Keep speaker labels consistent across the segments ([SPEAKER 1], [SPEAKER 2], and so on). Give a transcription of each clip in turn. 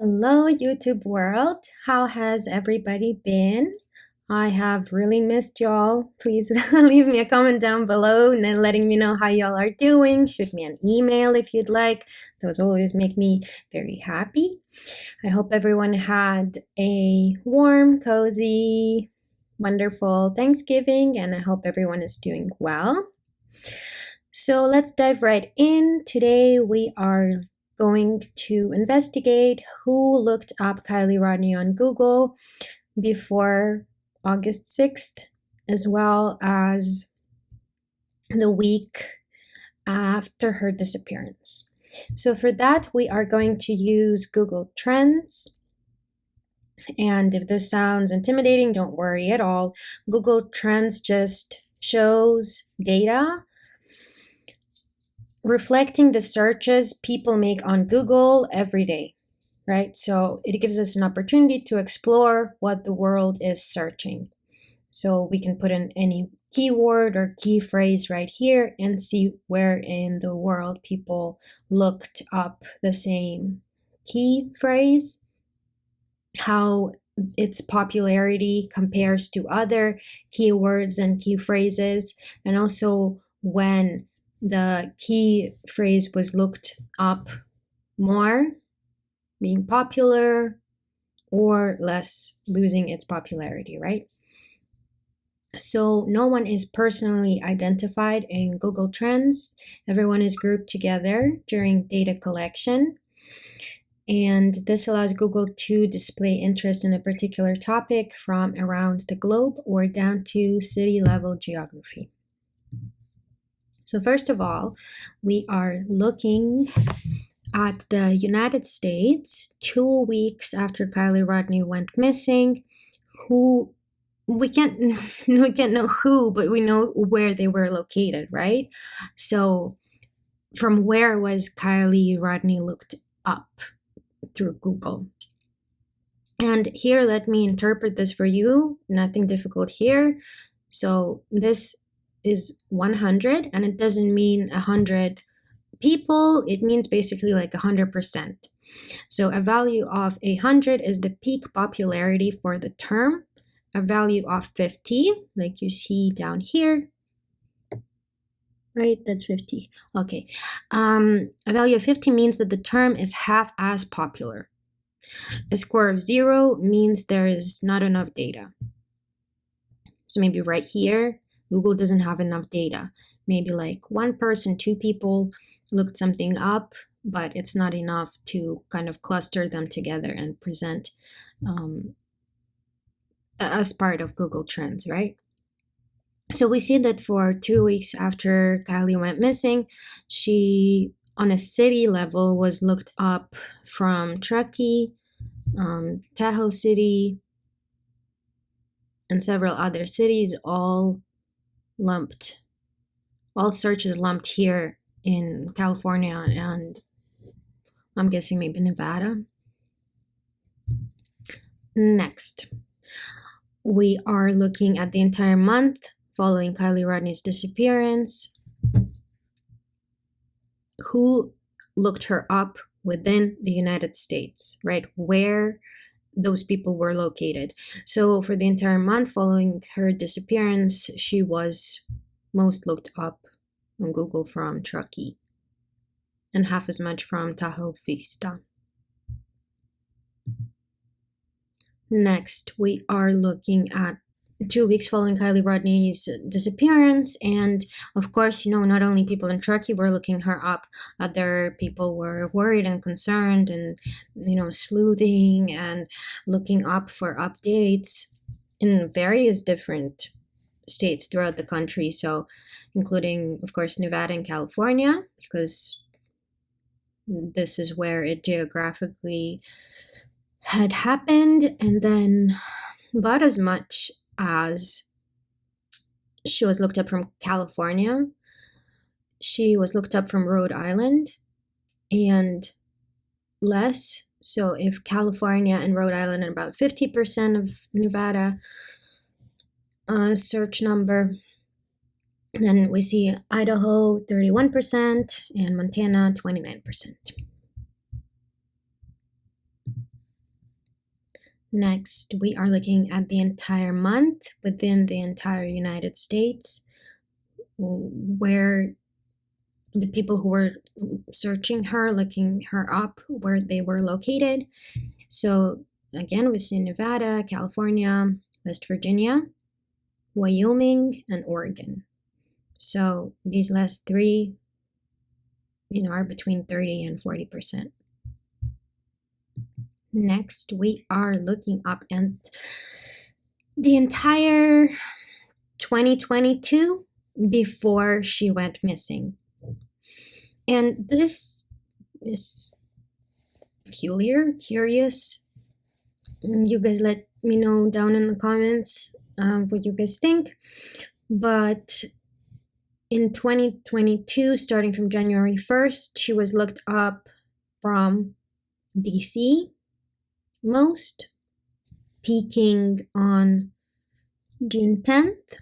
[SPEAKER 1] Hello, YouTube world. How has everybody been? I have really missed y'all. Please leave me a comment down below and letting me know how y'all are doing. Shoot me an email if you'd like. Those always make me very happy. I hope everyone had a warm, cozy, wonderful Thanksgiving, and I hope everyone is doing well. So let's dive right in. Today we are going to investigate who looked up Kiely Rodni on Google before August 6th, as well as the week after her disappearance. So for that, we are going to use Google Trends. And if this sounds intimidating, don't worry at all. Google Trends just shows data reflecting the searches people make on Google every day, right? So it gives us an opportunity to explore what the world is searching. So we can put in any keyword or key phrase right here and see where in the world people looked up the same key phrase, how its popularity compares to other keywords and key phrases, and also when the key phrase was looked up more, being popular, or less, losing its popularity, right? So no one is personally identified in Google Trends. Everyone is grouped together during data collection. And this allows Google to display interest in a particular topic from around the globe or down to city level geography. So first of all, we are looking at the United States 2 weeks after Kiely Rodni went missing. Who we can't know who, but we know where they were located, right? So from where was Kiely Rodni looked up through Google? And here, let me interpret this for you. Nothing difficult here. So this is 100, and it doesn't mean 100 people. It means basically like 100%. So a value of 100 is the peak popularity for the term. A value of 50, like you see down here, right? That's 50. Okay. A value of 50 means that the term is half as popular. A score of 0 means there is not enough data. So maybe right here, Google doesn't have enough data. Maybe like one person, two people looked something up, but it's not enough to kind of cluster them together and present as part of Google Trends, right? So we see that for 2 weeks after Kiely went missing, she, on a city level, was looked up from Truckee, Tahoe City, and several other cities, all searches lumped here in California and I'm guessing maybe Nevada. Next, we are looking at the entire month following Kiely Rodni's disappearance. Who looked her up within the United States, right? Where those people were located. So for the entire month following her disappearance, she was most looked up on Google from Truckee and half as much from Tahoe Vista. Next, we are looking at 2 weeks following Kiely Rodni's disappearance, and of course, not only people in Turkey were looking her up, other people were worried and concerned and, sleuthing and looking up for updates in various different states throughout the country, so including, of course, Nevada and California, because this is where it geographically had happened, and then about as much as she was looked up from California, she was looked up from Rhode Island, and less. So if California and Rhode Island are about 50% of Nevada search number, then we see Idaho 31% and Montana 29%. Next, we are looking at the entire month within the entire United States, where the people who were searching her, looking her up, where they were located. So again, we see Nevada, California, West Virginia, Wyoming, and Oregon. So these last three, are between 30 and 40%. Next, we are looking up and the entire 2022 before she went missing. And this is curious. You guys let me know down in the comments what you guys think. But in 2022, starting from January 1st, she was looked up from DC most, peaking on June 10th,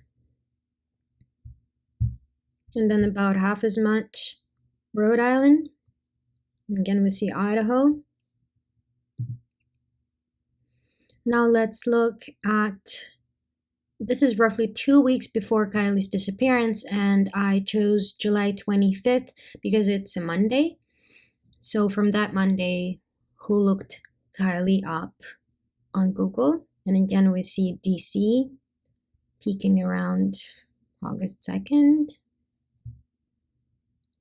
[SPEAKER 1] and then about half as much Rhode Island. Again, we see Idaho. Now let's look at, this is roughly 2 weeks before Kiely's disappearance, and I chose July 25th because it's a Monday. So from that Monday, who looked Kiely up on Google? And again, we see DC peaking around August 2nd.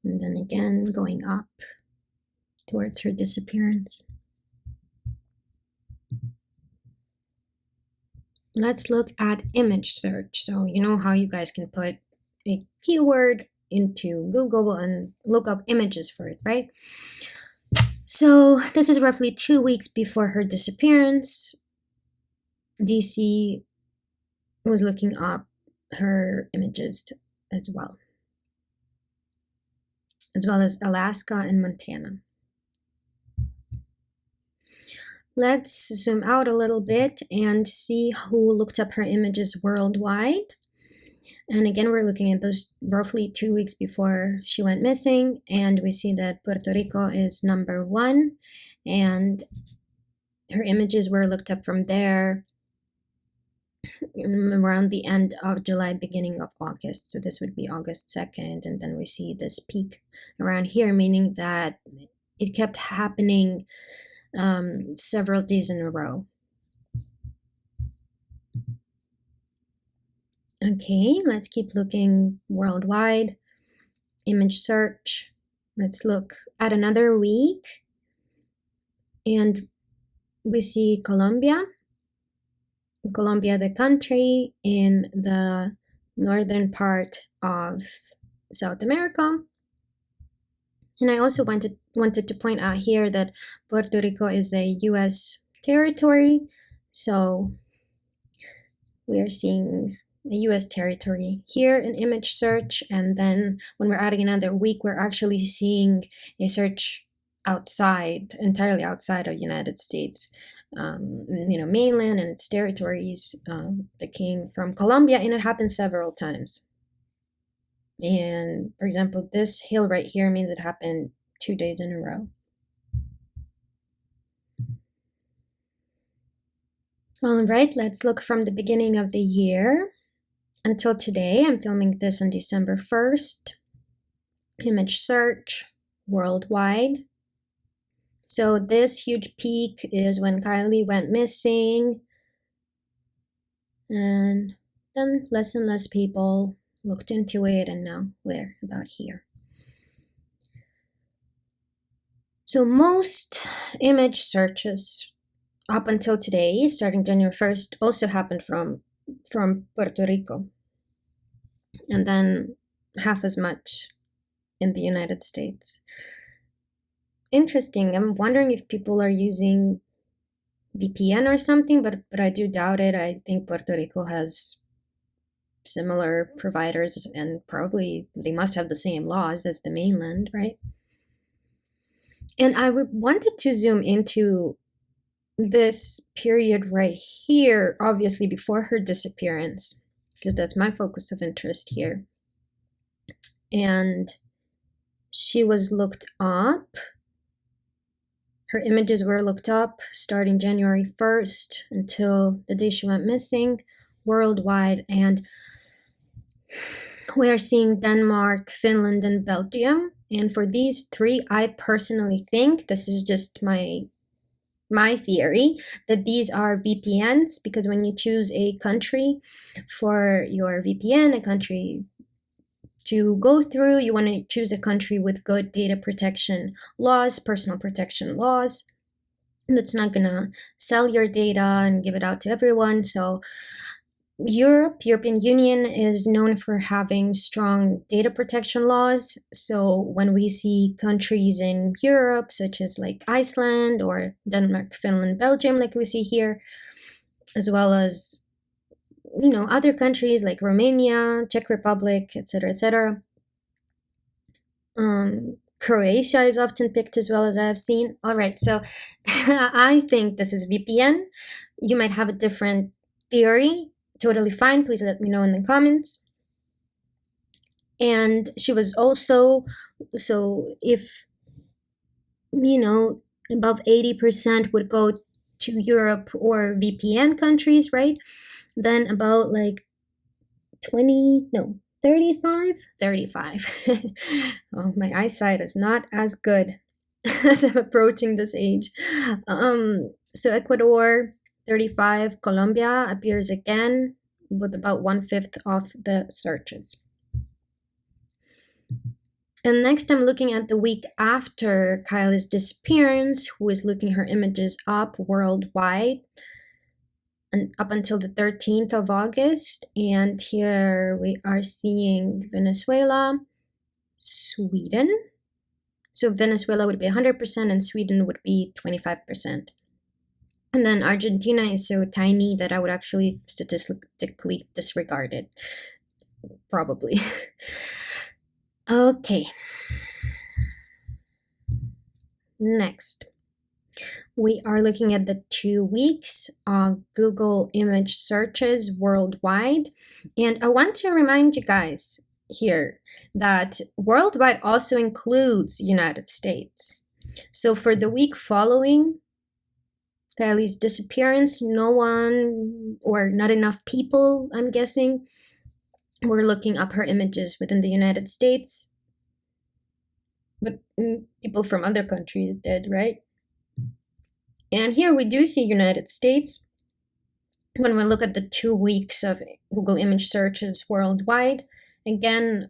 [SPEAKER 1] And then again, going up towards her disappearance. Let's look at image search. So you know how you guys can put a keyword into Google and look up images for it, right? So this is roughly 2 weeks before her disappearance. DC was looking up her images as well as Alaska and Montana. Let's zoom out a little bit and see who looked up her images worldwide. And again, we're looking at those roughly 2 weeks before she went missing, and we see that Puerto Rico is number 1, and her images were looked up from there around the end of July, beginning of August. So this would be August 2nd, and then we see this peak around here, meaning that it kept happening several days in a row. Okay, let's keep looking worldwide. Image search. Let's look at another week. And we see Colombia, the country in the northern part of South America. And I also wanted to point out here that Puerto Rico is a U.S. territory. So we are seeing a U.S. territory here in image search. And then when we're adding another week, we're actually seeing a search entirely outside of United States. Mainland and its territories that came from Colombia, and it happened several times. And for example, this hill right here means it happened 2 days in a row. All right, let's look from the beginning of the year until today. I'm filming this on December 1st. Image search worldwide. So this huge peak is when Kiely went missing, and then less and less people looked into it, and now we're about here. So most image searches up until today, starting January 1st, also happened from Puerto Rico, and then half as much in the United States. Interesting. I'm wondering if people are using VPN or something, but I do doubt it. I think Puerto Rico has similar providers, and probably they must have the same laws as the mainland, right? And I wanted to zoom into this period right here, obviously before her disappearance, because that's my focus of interest here. And she was looked up Her images were looked up starting January 1st until the day she went missing worldwide. And we are seeing Denmark, Finland, and Belgium. And for these three, I personally think, this is just my theory, that these are VPNs, because when you choose a country for your VPN, a country to go through, you want to choose a country with good data protection laws, personal protection laws, that's not gonna sell your data and give it out to everyone. So European Union is known for having strong data protection laws. So when we see countries in Europe, such as like Iceland or Denmark, Finland, Belgium, like we see here, as well as, you know, other countries like Romania, Czech Republic, etc., etc. Croatia is often picked as well, as I've seen. All right, so I think this is VPN. You might have a different theory. Totally fine. Please let me know in the comments. And she was also, so if, you know, above 80% would go to Europe or VPN countries, right? Then about like 35. Oh, my eyesight is not as good as I'm approaching this age. So Ecuador, 35. Colombia appears again with about 1/5 of the searches. And next, I'm looking at the week after Kiely's disappearance, who is looking her images up worldwide and up until the 13th of August. And here we are seeing Venezuela, Sweden. So Venezuela would be 100% and Sweden would be 25%. And then Argentina is so tiny that I would actually statistically disregard it, probably. Okay. Next, we are looking at the 2 weeks of Google image searches worldwide. And I want to remind you guys here that worldwide also includes United States. So for the week following Kiely's disappearance, no one, or not enough people, I'm guessing, were looking up her images within the United States. But people from other countries did, right? And here we do see United States. When we look at the 2 weeks of Google image searches worldwide, again,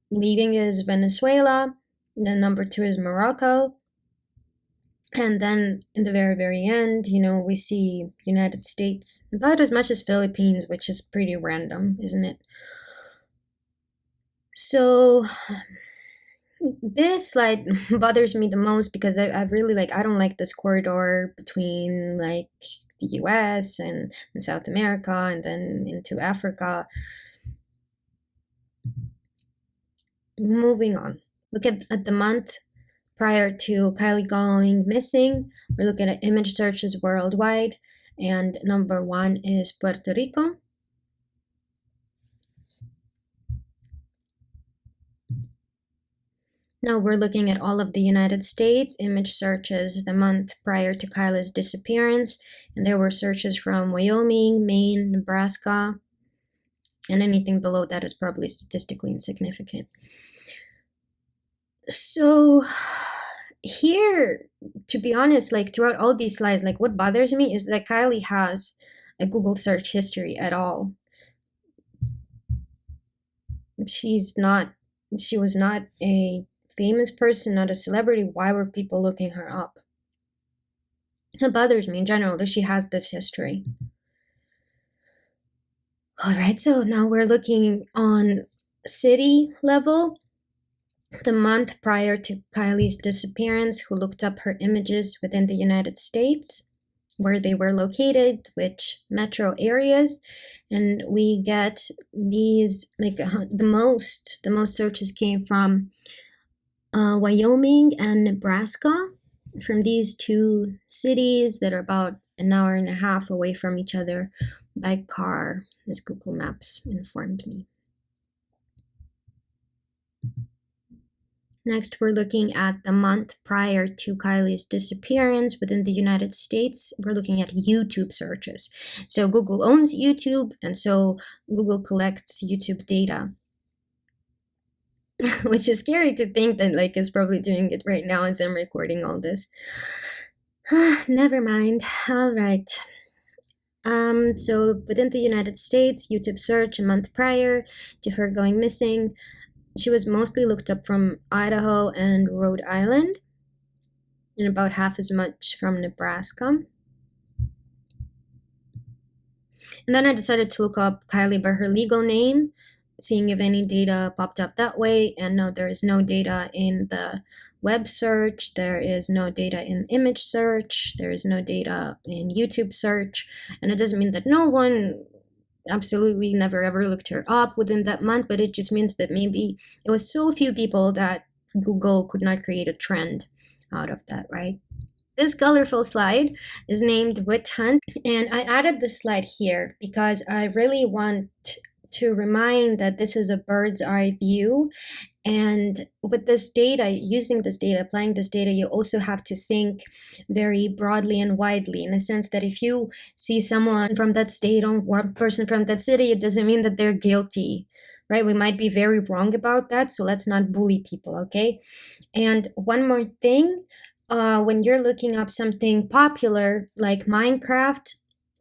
[SPEAKER 1] leading is Venezuela, then number 2 is Morocco, and then in the very, very end, you know, we see United States, about as much as Philippines, which is pretty random, isn't it? So this slide bothers me the most because I've really I don't like this corridor between like the US and South America and then into Africa. Moving on, look at the month prior to Kiely going missing. We're looking at image searches worldwide, and number 1 is Puerto Rico. Now we're looking at all of the United States image searches the month prior to Kiely's disappearance, and there were searches from Wyoming, Maine, Nebraska, and anything below that is probably statistically insignificant. So here, to be honest, like throughout all these slides, like what bothers me is that Kiely has a Google search history at all. She was not a famous person, not a celebrity. Why were people looking her up? It bothers me in general that she has this history. All right, so now we're looking on city level. The month prior to Kiely's disappearance, who looked up her images within the United States, where they were located, which metro areas, and we get these like the most searches came from Wyoming and Nebraska, from these 2 cities that are about an hour and a half away from each other by car, as Google Maps informed me. Next, we're looking at the month prior to Kiely's disappearance within the United States. We're looking at YouTube searches. So Google owns YouTube, and so Google collects YouTube data. Which is scary to think that like it's probably doing it right now as I'm recording all this. Never mind. All right. So within the United States, YouTube search a month prior to her going missing, she was mostly looked up from Idaho and Rhode Island, and about half as much from Nebraska. And then I decided to look up Kiely by her legal name, seeing if any data popped up that way. And no, there is no data in the web search, there is no data in image search, there is no data in YouTube search. And it doesn't mean that no one absolutely never ever looked her up within that month, but it just means that maybe it was so few people that Google could not create a trend out of that, right? This colorful slide is named Witch Hunt, and I added this slide here because I really want to remind that this is a bird's eye view. And with this data, using this data, applying this data, you also have to think very broadly and widely, in a sense that if you see someone from that state or one person from that city, it doesn't mean that they're guilty, right? We might be very wrong about that, so let's not bully people, okay? And one more thing, when you're looking up something popular like Minecraft,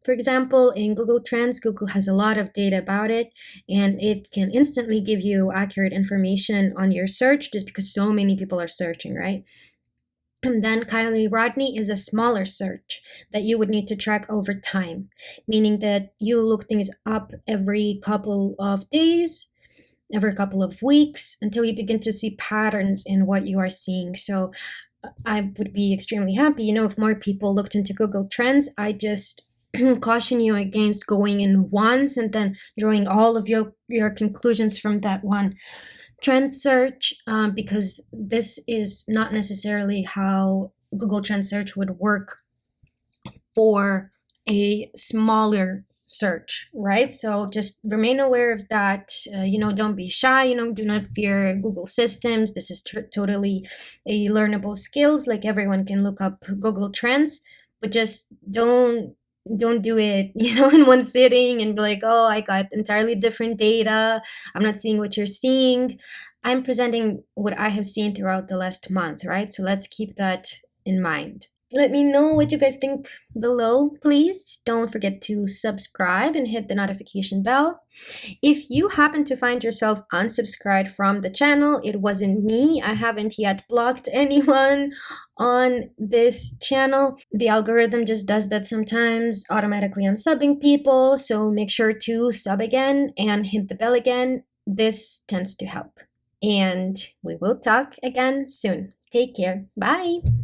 [SPEAKER 1] for example, in Google Trends, Google has a lot of data about it, and it can instantly give you accurate information on your search just because so many people are searching, right? And then Kiely Rodni is a smaller search that you would need to track over time, meaning that you look things up every couple of days, every couple of weeks, until you begin to see patterns in what you are seeing. So I would be extremely happy, if more people looked into Google Trends. I just caution you against going in once and then drawing all of your conclusions from that one trend search, because this is not necessarily how Google Trend Search would work for a smaller search, right? So just remain aware of that. Don't be shy, do not fear Google systems. This is totally a learnable skills. Like everyone can look up Google Trends, but just don't do it, in one sitting and be like, oh, I got entirely different data. I'm not seeing what you're seeing. I'm presenting what I have seen throughout the last month, right? So let's keep that in mind. Let me know what you guys think below, please. Don't forget to subscribe and hit the notification bell. If you happen to find yourself unsubscribed from the channel, it wasn't me. I haven't yet blocked anyone on this channel. The algorithm just does that sometimes, automatically unsubbing people. So make sure to sub again and hit the bell again. This tends to help. And we will talk again soon. Take care. Bye.